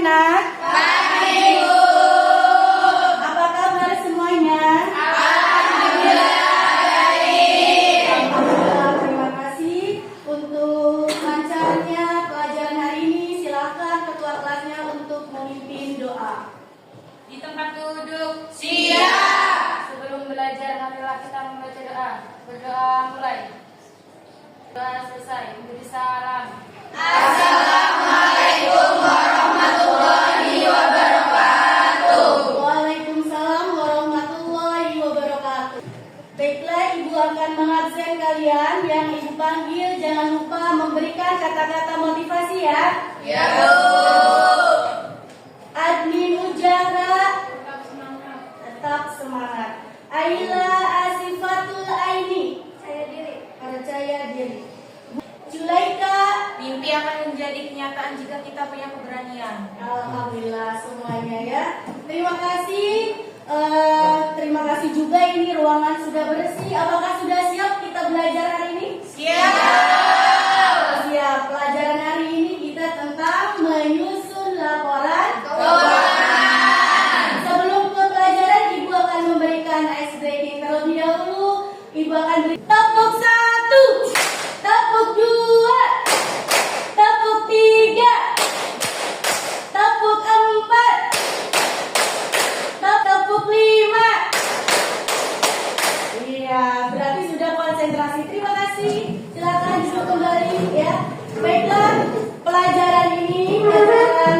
anak-anak? Pagi, Ibu. Apa kabar semuanya? Alhamdulillah baik. Alhamdulillah, terima kasih untuk lancarnya pelajaran hari ini. Silakan ketua kelasnya untuk memimpin doa. Di tempat duduk. Siap. Sebelum belajar, marilah kita membaca doa. Berdoa mulai. Doa selesai. Memberi salam. Assalamualaikum warahmatullahi wabarakatuh. Waalaikumsalam warahmatullahi wabarakatuh. Baiklah, Ibu akan mengabsen kalian. Yang Ibu panggil jangan lupa memberikan kata-kata motivasi ya. Ya, Bu. Admin Ujara, Tetap semangat. tetap semangat. Aila Asifatul Aini, percaya diri. Julaika, Mimpi akan menjadi kenyataan jika kita punya keberanian. alhamdulillah semuanya ya. Terima kasih. Terima kasih juga ini ruangan sudah bersih. Apakah sudah siap kita belajar hari ini? Siap. Siap. Pelajaran hari ini kita tentang menyusun laporan Keuangan. Sebelum ke pelajaran, Ibu akan memberikan ice breaking terlebih dahulu. Ibu akan beri tepuk 1, tepuk 2, tepuk 3, tepuk 4, tepuk 5. Iya, berarti sudah konsentrasi. Terima kasih. Silakan duduk kembali ya. Baiklah, pelajaran ini pelajaran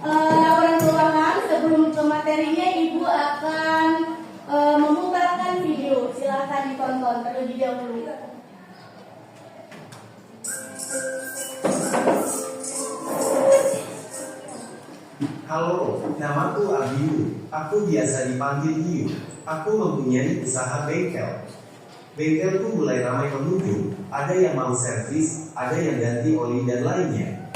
laporan keuangan. Sebelum ke materinya, Ibu akan memutarkan video. Silakan ditonton terlebih dahulu. Halo, namaku Abiu. Aku biasa dipanggil Hiu. Aku mempunyai usaha bengkel. Bengkelku mulai ramai pengunjung. Ada yang mau servis, ada yang ganti oli dan lainnya.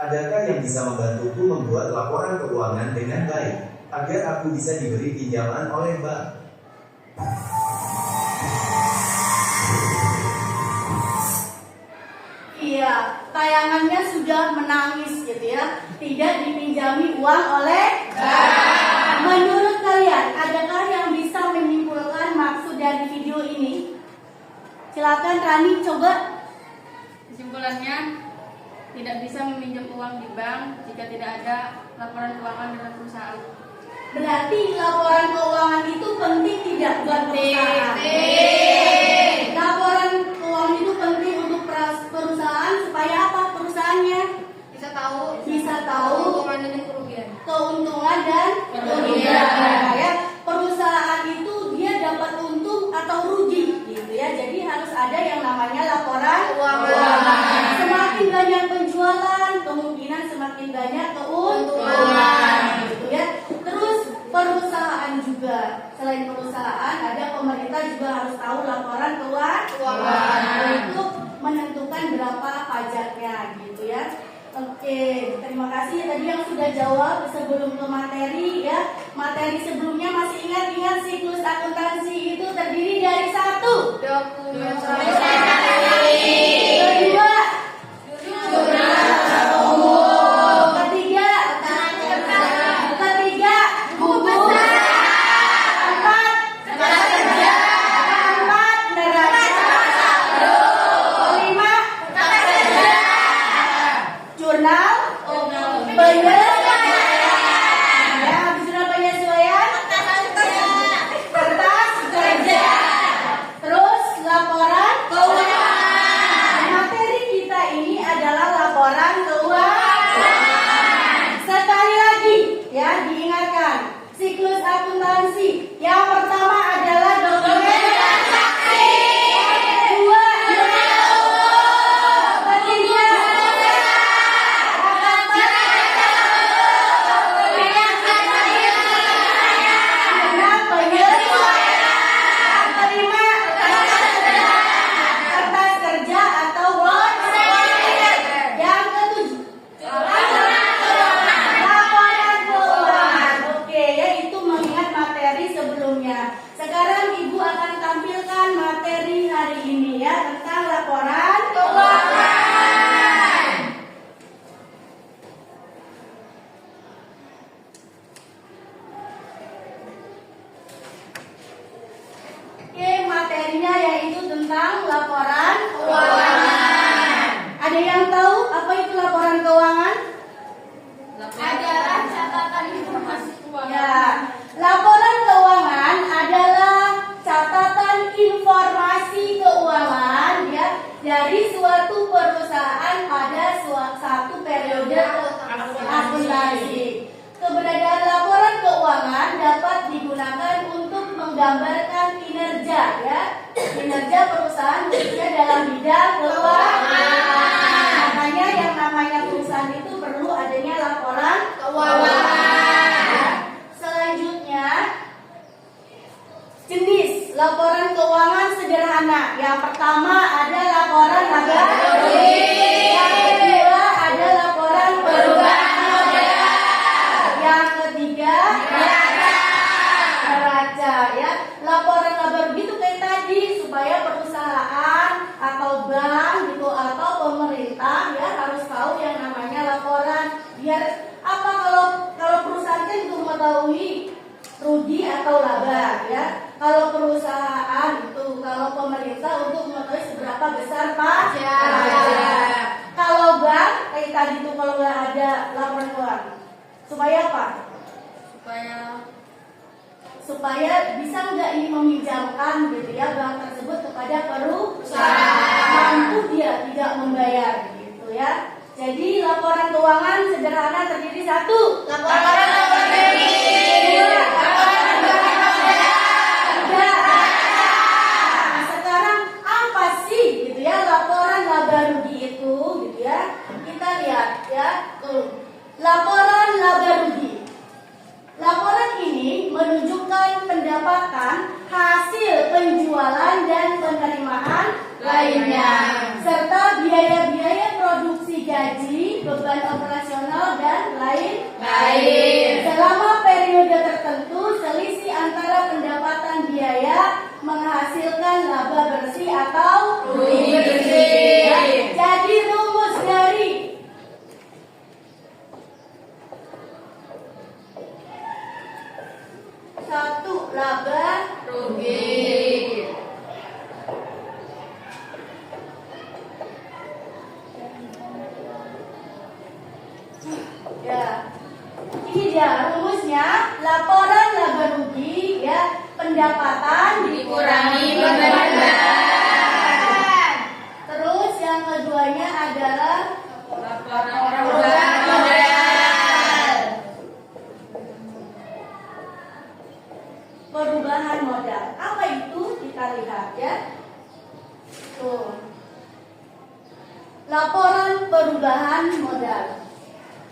Adakah yang bisa membantuku membuat laporan keuangan dengan baik, agar aku bisa diberi pinjaman oleh bank? Iya, tayangannya sudah menangis gitu ya. Tidak dipinjami uang oleh bank. Menurut kalian, adakah yang bisa menyimpulkan maksud dari video ini? Silakan Rani coba. Kesimpulannya, tidak bisa meminjam uang di bank jika tidak ada laporan keuangan dengan perusahaan. Berarti laporan keuangan itu penting tidak buat perusahaan? Penting. Laporan keuangan itu penting untuk perusahaan supaya apa? Perusahaannya Bisa tahu keuntungan dan kerugian. keuntungan dan kerugian ya. Perusahaan itu dia dapat untung atau rugi gitu ya. Jadi harus ada yang namanya laporan Keuangan. Semakin banyak penjualan, kemungkinan semakin banyak keuntungan gitu ya. Terus perusahaan juga, selain perusahaan ada pemerintah juga harus tahu laporan keuangan untuk menentukan berapa pajaknya gitu ya. Oke, terima kasih tadi yang sudah jawab. Sebelum ke materi ya, materi sebelumnya masih ingat siklus akuntansi itu terdiri dari 1, Dokumen kedua, jurnal umum, ketiga, buku, 4, neraca, 5, jurnal penyesuaian. Ya, habis jurnal penyesuaian, kertas kerja. materinya yaitu tentang laporan keuangan. Ada yang tahu apa itu laporan keuangan? Adalah catatan informasi keuangan. Ya, laporan keuangan adalah catatan informasi keuangan ya dari suatu perusahaan pada satu periode akuntansi. Keberadaan laporan keuangan dapat digunakan untuk menggambarkan kinerja ya, kinerja perusahaan khususnya dalam bidang keuangan. Makanya yang namanya perusahaan itu perlu adanya laporan keuangan. Selanjutnya, jenis laporan keuangan sederhana. Yang pertama ada laporan laba rugi. Yang kedua ada laporan perubahan modal. Yang ketiga neraca ya. Laporan laba rugi itu kayak tadi supaya perusahaan atau bank gitu atau pemerintah ya harus tahu yang namanya laporan. Biar apa kalau perusahaan kan untuk mengetahui rugi atau laba ya. Kalau perusahaan itu, kalau pemerintah untuk mengetahui seberapa besar pajak. Kalau bank kayak tadi tuh kalau nggak ada laporan keuangan, supaya apa? Supaya bisa nggak ini meminjamkan gitu ya bank tersebut kepada perusahaan, mampu dia tidak membayar gitu ya. Jadi laporan keuangan sederhana terdiri satu laporan laba rugi, laporan perubahan modal, tiga nah, sekarang apa sih gitu ya laporan laba rugi itu gitu ya? Kita lihat ya tuh laporan laba rugi. Laporan ini menunjukkan pendapatan, hasil penjualan dan penerimaan lainnya, serta biaya-biaya produksi gaji, beban operasional dan lain-lain. Selama periode tertentu, selisih antara pendapatan biaya menghasilkan laba bersih atau rugi bersih. Jadi rumus dari satu laba rugi. Ya, ini dia rumusnya. Laporan laba rugi ya pendapatan dikurangi beban. Terus yang keduanya adalah laporan perubahan modal. Perubahan modal. Apa itu? Kita lihat ya. Tuh. Laporan perubahan modal.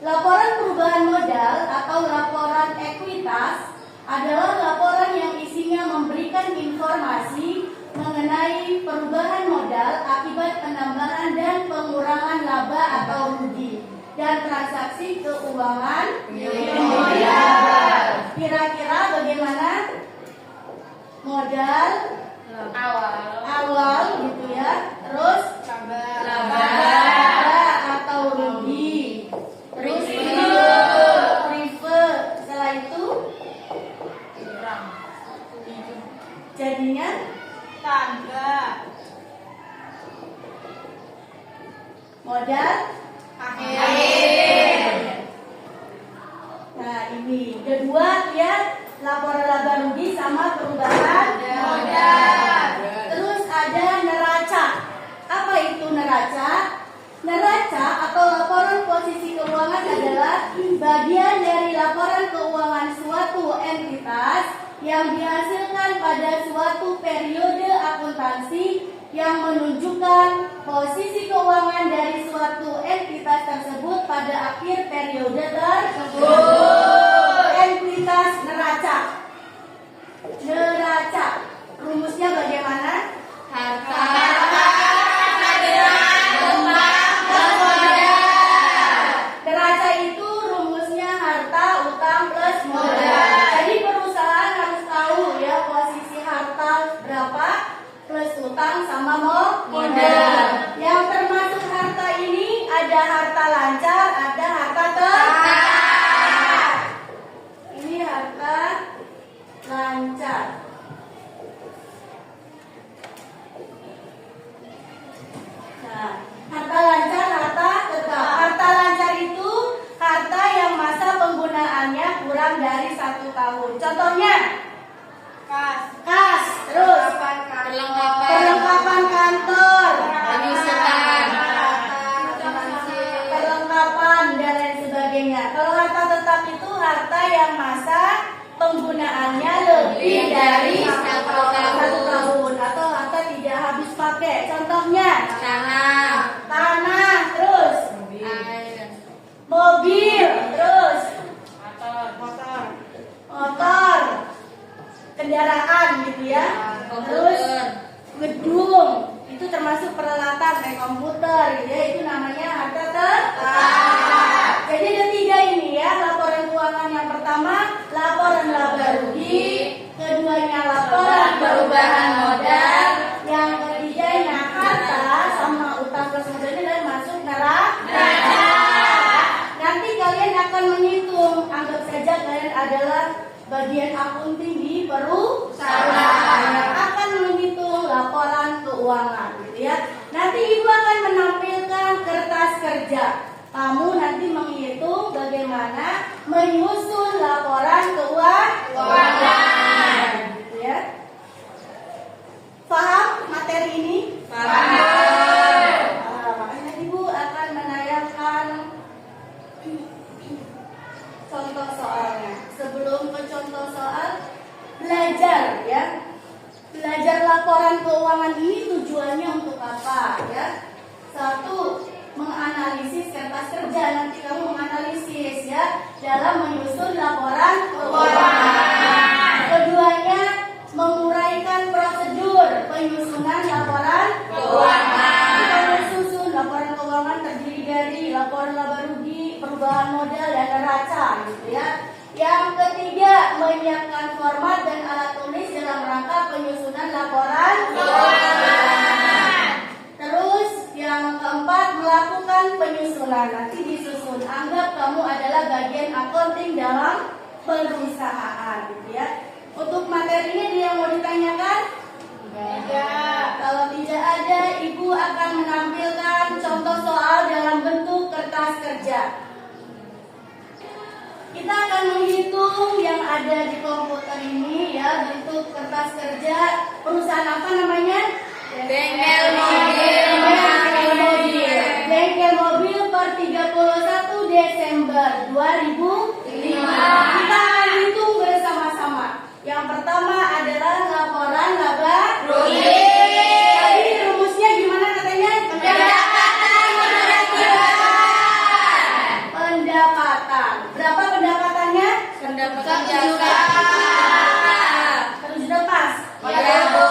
Laporan perubahan modal atau laporan ekuitas adalah laporan yang isinya memberikan informasi mengenai perubahan modal akibat penambahan dan pengurangan laba atau rugi dan transaksi keuangan modal. Kira-kira bagaimana? Modal awal gitu ya, terus laba atau rugi, terus prefer, setelah itu jadinya tangga modal akhir. Nah ini kedua ya, laporan laba rugi sama perubahan modal. Terus ada neraca. Apa itu neraca? Neraca atau laporan posisi keuangan adalah bagian dari laporan keuangan suatu entitas yang dihasilkan pada suatu periode akuntansi yang menunjukkan posisi keuangan dari suatu entitas tersebut pada akhir periode tersebut. Entitas neraca. Neraca. Rumusnya bagaimana? Harta, neraca itu rumusnya harta, utang plus modal. Jadi perusahaan harus tahu ya posisi harta berapa plus utang sama modal. Yang termasuk harta ini ada harta lancar, ada harta tetap. Ini harta lancar. termasuk peralatan kayak komputer gitu ya, itu namanya harta tetap. Jadi ada 3 ini ya, laporan keuangan. Yang pertama laporan laba rugi, keduanya laporan perubahan modal, yang ketiganya harta sama utang plus modal ini adalah masuk neraca. Nanti kalian akan menghitung, anggap saja kalian adalah bagian akunting di perusahaan yang akan menghitung laporan keuangan gitu ya. Nanti ibu akan menampilkan kertas kerja. Kamu nanti menghitung bagaimana menyusun laporan keuangan gitu ya. Paham materi ini? Makanya ibu akan menayangkan contoh soalnya. Sebelum ke contoh soal, belajar ya. Belajar laporan keuangan ini tujuannya untuk apa ya? 1, menganalisis kertas kerja. Nanti kamu menganalisis ya dalam menyusun laporan keuangan. Keduanya, menguraikan prosedur penyusunan laporan keuangan. Kita menyusun laporan keuangan terdiri dari laporan laba rugi, perubahan modal, dan neraca gitu ya. Yang ketiga, menyiapkan format dan alat tulis dalam rangka penyusunan laporan keuangan. Terus yang keempat, melakukan penyusunan. Nanti disusun. Anggap kamu adalah bagian accounting dalam perusahaan gitu ya. Untuk materinya dia yang mau ditanyakan? Tidak. Kalau tidak ada, ibu akan menampilkan contoh soal dalam bentuk kertas kerja. Kita akan menghitung yang ada di komputer ini ya, bentuk kertas kerja. Perusahaan apa namanya? Bengkel mobil. Bengkel mobil per 31 Desember 2005. Kita akan hitung bersama-sama. Yang pertama adalah laporan laba rugi. Tadi rumusnya gimana katanya? Pendapatan. Berapa pendapatannya? Pendapatan 1 juta. 1 juta pas? Ya, Bu.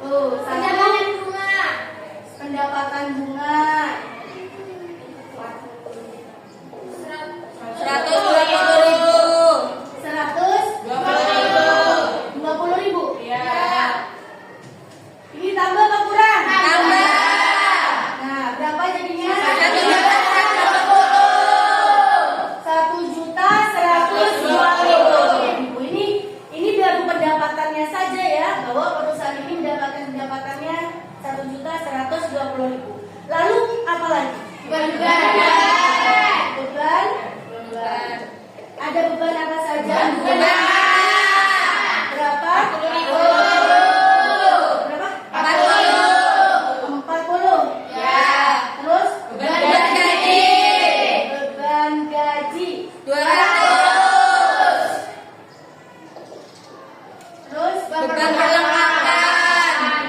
Pendapatan bunga. Pendapatan bunga. 120.000. Ya. Ini tambah apa kurang? Tambah. Nah, berapa jadinya? 1.120.000. Ini baru pendapatannya saja ya, bahwa perusahaan ini mendapatkan pendapatannya 1.120.000. Lalu apa lagi? Beban. Ada beban apa saja? Beban. Berapa? 40.000. Berapa? 40. 40. Ya. Terus? Beban gaji. Beban gaji 200. Terus? Beban perlengkapan.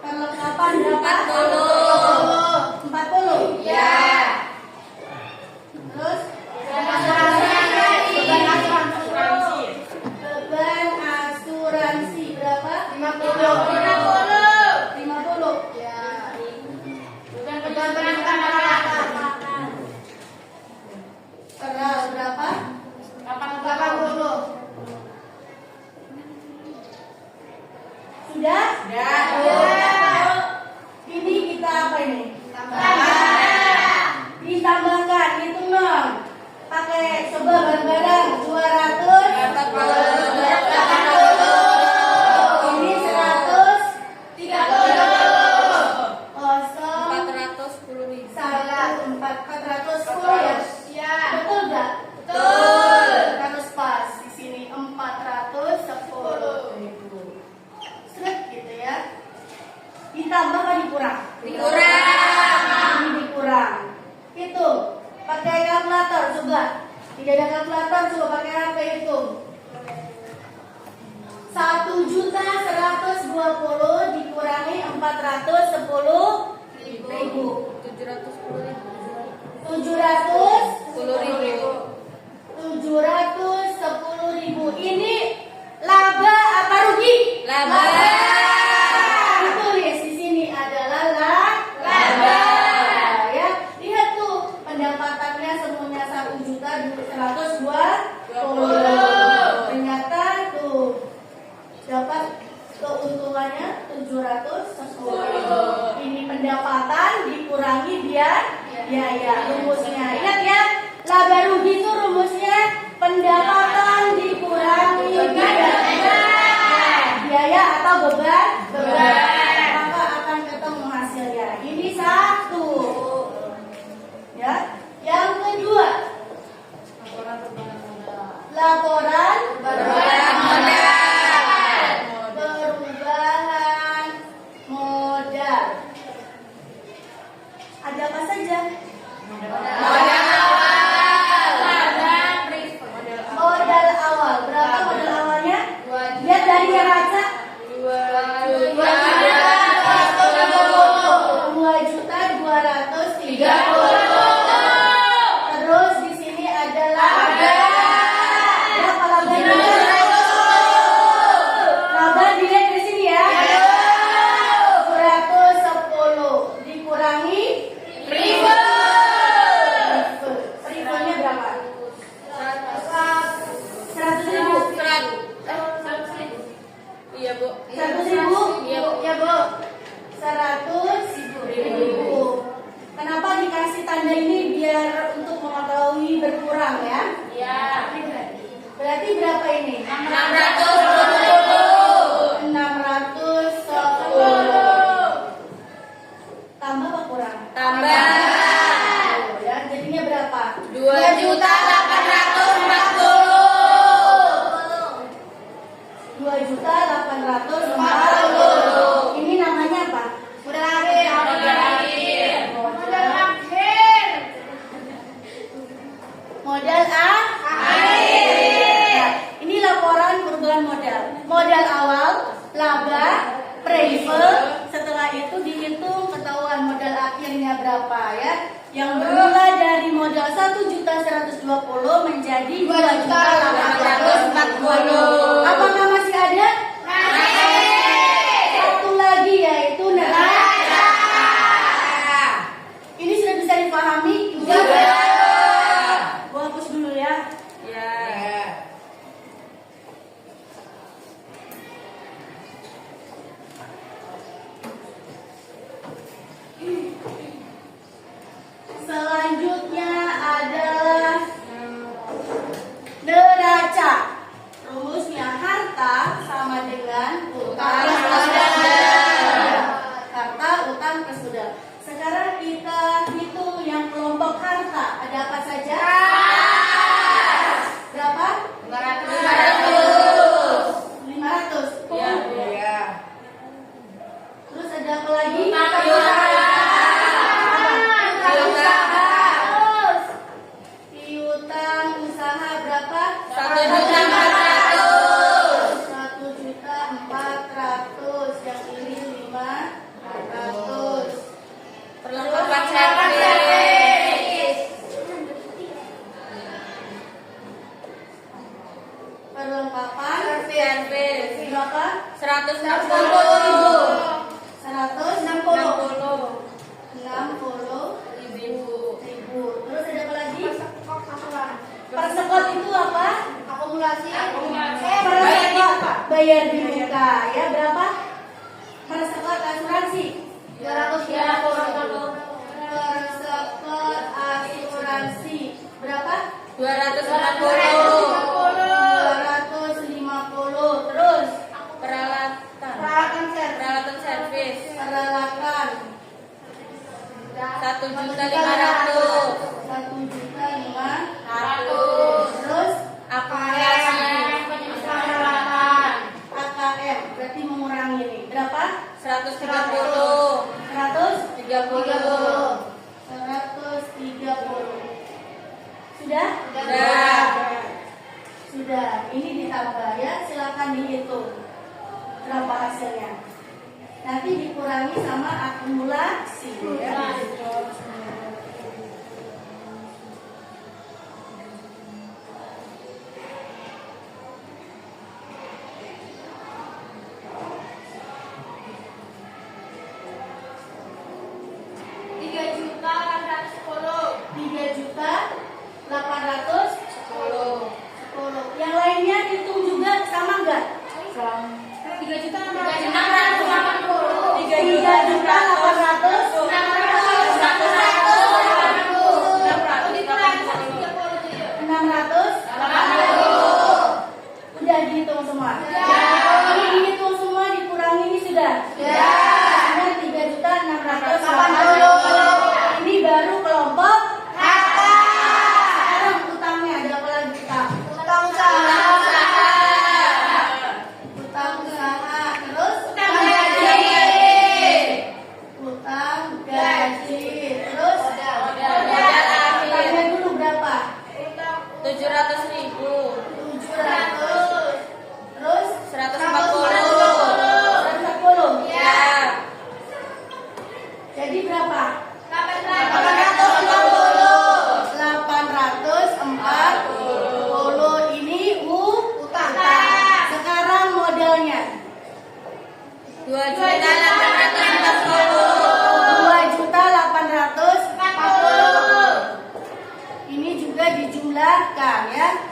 Perlengkapan berapa? 40. 40. Ya. Terus? Beban asuransi berapa? 50. 50. Ya. Beban penangkapan. Keras berapa? 80. Sudah? Sudah. Oh, ini kita apa ini? Ditambahkan, hitung dong. Pakai coba bareng-bareng. 280. Ini 130. Kosong. 410.000. Salah. 410 ya? Betul nggak? Betul. Harus pas. Di sini 410.000. Seret gitu ya. Ditambah apa dikurang? Dikurang. Ini dikurang. Hitung. Pakai kalkulator coba. Tidak ada kalkulator, coba pakai HP hitung. 1.120.000 dikurangi 410.000. 710.000. Ini laba apa rugi? Laba. Ditulis di sini adalah laba. Ya, lihat tuh pendapatannya semuanya 1.120.000. Ternyata tuh dapat keuntungannya 710. Ini pendapatan dikurangi biaya. Rumusnya ingat ya, laba rugi itu rumusnya pendapatan dikurangi biaya atau beban, maka akan ketemu hasilnya. Ini satu. Ya, yang kedua, laporan perubahan modal. Ada apa saja? Modal awal. Berapa modal awalnya? Lihat dari yang raca. 2.230.000. Terus di sini adalah berapa labanya? Laba dilihat di sini ya. 210 dikurangi perifolnya berapa? 100.000. Iya, Bu. 100.000? Iya, Bu. Ya, Bu. 100.000. Kenapa dikasih tanda ini? Biar untuk mengetahui berkurang ya. Iya. Berarti berapa ini? 610. 610. Tambah apa kurang? Tambah. Oh, ya, jadinya berapa? 2.840. 2.840. Ini namanya apa? Modal akhir. Modal akhir. Nah, ini laporan perubahan modal. Modal awal, laba, preifel. Setelah itu dihitung ketahuan modal akhirnya berapa ya. Yang bermula dari modal 1.120 menjadi 2.840. Apakah masih ada? Satu lagi yaitu neraca. Ini sudah bisa dipahami? Gua hapus dulu ya. Selanjutnya adalah neraca. Rumusnya harta sama dengan utang plus modal. Harta, utang plus modal. Sekarang kita hitung yang kelompok harta. Ada apa saja? Berapa? 500. Terus ada apa lagi? Piutang usaha berapa? 1.400.000. Yang ini 500. Perlengkapan servis. Perlengkapan Servis. berapa? 160.000. 160.000. Terus ada apa lagi? Persekot itu apa? Akumulasi. Persekot bayar di muka ya, berapa? Persekot asuransi 250. Persekot asuransi berapa? 250. 250. Terus Peralatan servis. peralatan 1.500.000. 1.500.000. Terus Akumulasi. AKM berarti mengurangi ini berapa? 130. 130. Sudah? Sudah. Ini ditambah ya. Silakan dihitung berapa hasilnya. Nanti dikurangi sama akumulasi ya. Sudah dihitung semua? Ini dihitung semua, dikurangi ini sudah? Sudah 3.680.000. Ini baru kelompok sekarang utangnya ada apa lagi kita? Utang usaha, terus utang gaji, terus utangnya dulu berapa? 700.000. 700, terus 140. 140. Ya. Jadi berapa? 840. Ini utang. Sekarang modalnya 2.840. Ini juga dijumlahkan ya.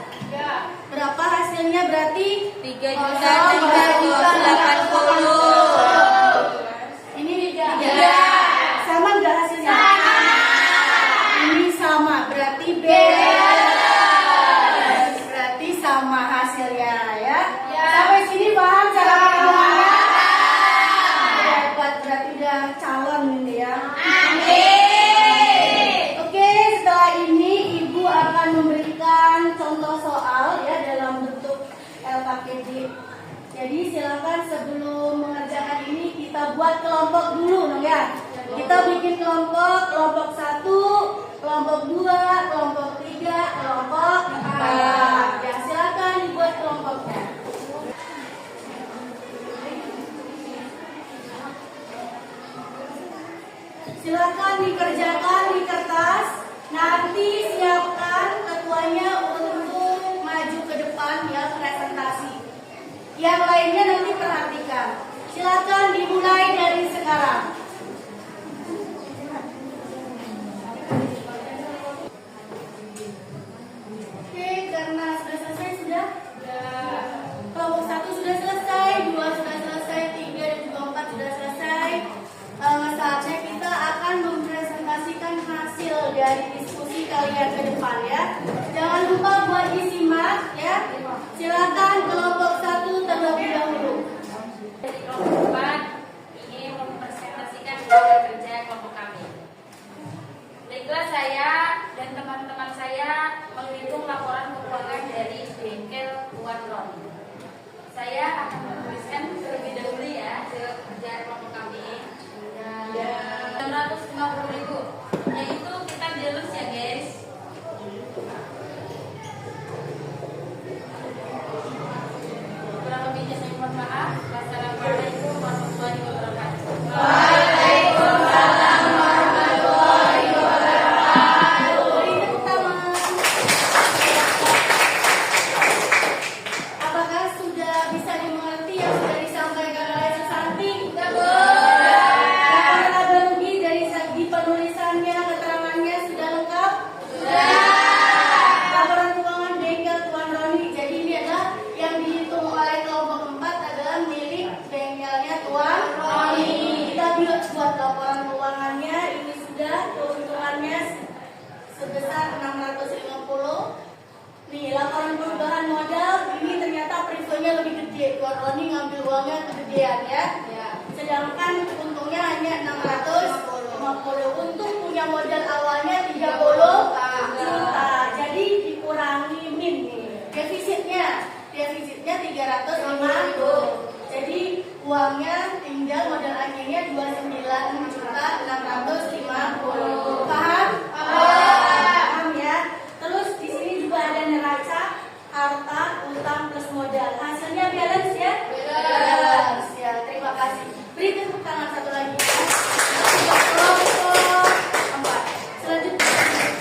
Berapa hasilnya berarti? 3.380. Ini sama enggak hasilnya? Ini sama, berarti berarti sama hasilnya ya. Sampai sini paham cara perhitungannya? Dapat, berarti udah calon ini ya. Oke, setelah ini Ibu akan memberikan contoh soal ya dalam bentuk LKPD. Jadi silakan sebelum mengerjakan ini kita buat kelompok dulu, dong ya. Kita bikin kelompok 1, kelompok 2, kelompok 3, kelompok 4. Ya, silakan dibuat kelompoknya. Silakan dikerjakan di kertas. Nanti siapkan ketuanya untuk maju ke depan ya presentasi. Yang lainnya nanti perhatikan. Silakan dimulai dari sekarang. Oke, karena sudah selesai sudah. Kelompok 1 sudah selesai, 2 sudah selesai, 3 dan juga 4 sudah selesai. Saatnya kita akan mempresentasikan hasil dari diskusi kalian ke depan ya. Jangan lupa buat disimak ya. Silakan kelompok 1 terlebih dahulu. Dari kelompok 4 ingin mempresentasikan hasil kerja kelompok kami. Baiklah, saya dan teman-teman saya menghitung laporan keuangan dari bengkel Tuan Roni. Saya akan menuliskan terlebih dahulu ya hasil kerja kelompok kami. 650.000, yaitu kita jelas ya guys. Kurang lebihnya saya mohon maaf. Wassalamualaikum warahmatullahi wabarakatuh. Waalaikumsalam warahmatullahi wabarakatuh. Beri tepuk tangan. Apakah sudah bisa dimengerti yang sudah disampaikan oleh Susanti? Apakah ada rugi dari segi penulisannya, keterangannya sudah lengkap? Laporan keuangan bengkel Tuan Roni. Jadi ini adalah yang dihitung oleh kelompok 4 adalah milik bengkelnya Tuan Roni. Kita buat laporan keuangannya. Ini sudah keuntungannya sebesar 650. Nih, laporan perubahan modal ini ternyata peristonya lebih gede. Tuan Roni ngambil uangnya kegedean ya. Sedangkan untungnya hanya 650. Untung punya modal awalnya 30 juta. Jadi dikurangi min nih. Defisitnya 350. Jadi uangnya tinggal modal akhirnya 29.650. Paham? Paham ya. Terus di sini juga ada neraca, harta, utang plus modal. Hasilnya balance ya? Balance ya. Terima kasih. Beri tepuk tangan satu lagi. Kelompok 4. Selanjutnya,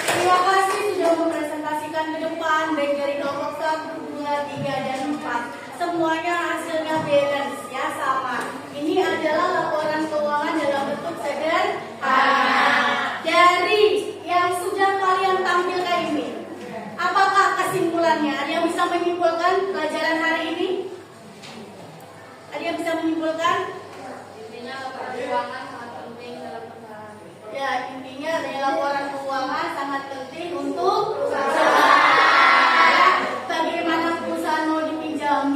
terima kasih sudah mempresentasikan ke depan baik dari kelompok 1, 2, 3 dan 4. Semuanya hasilnya balance ya, sama. Ini adalah laporan keuangan dalam bentuk sederhana. Dari yang sudah kalian tampilkan ini, apakah kesimpulannya? Ada yang bisa menyimpulkan pelajaran hari ini? Ada yang bisa menyimpulkan? Intinya laporan keuangan sangat penting dalam perusahaan. Ya, intinya dari laporan keuangan sangat penting untuk perusahaan. Bagaimana perusahaan mau dipinjami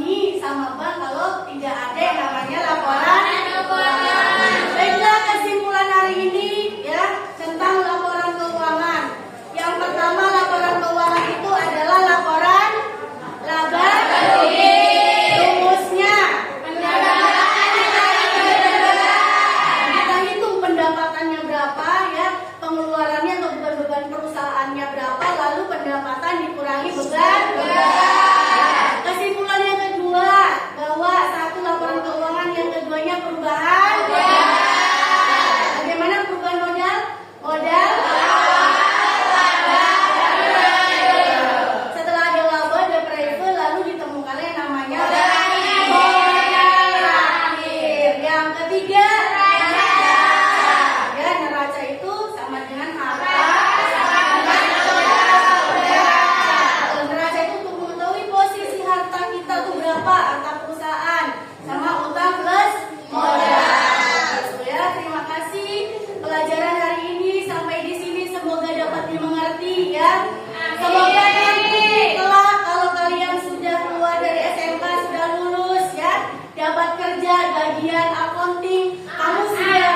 bagian accounting. Kamu sudah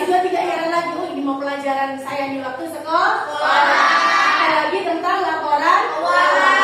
sudah tidak heran lagi, oh ini mau pelajaran saya di waktu sekolah. Lagi tentang laporan keuangan.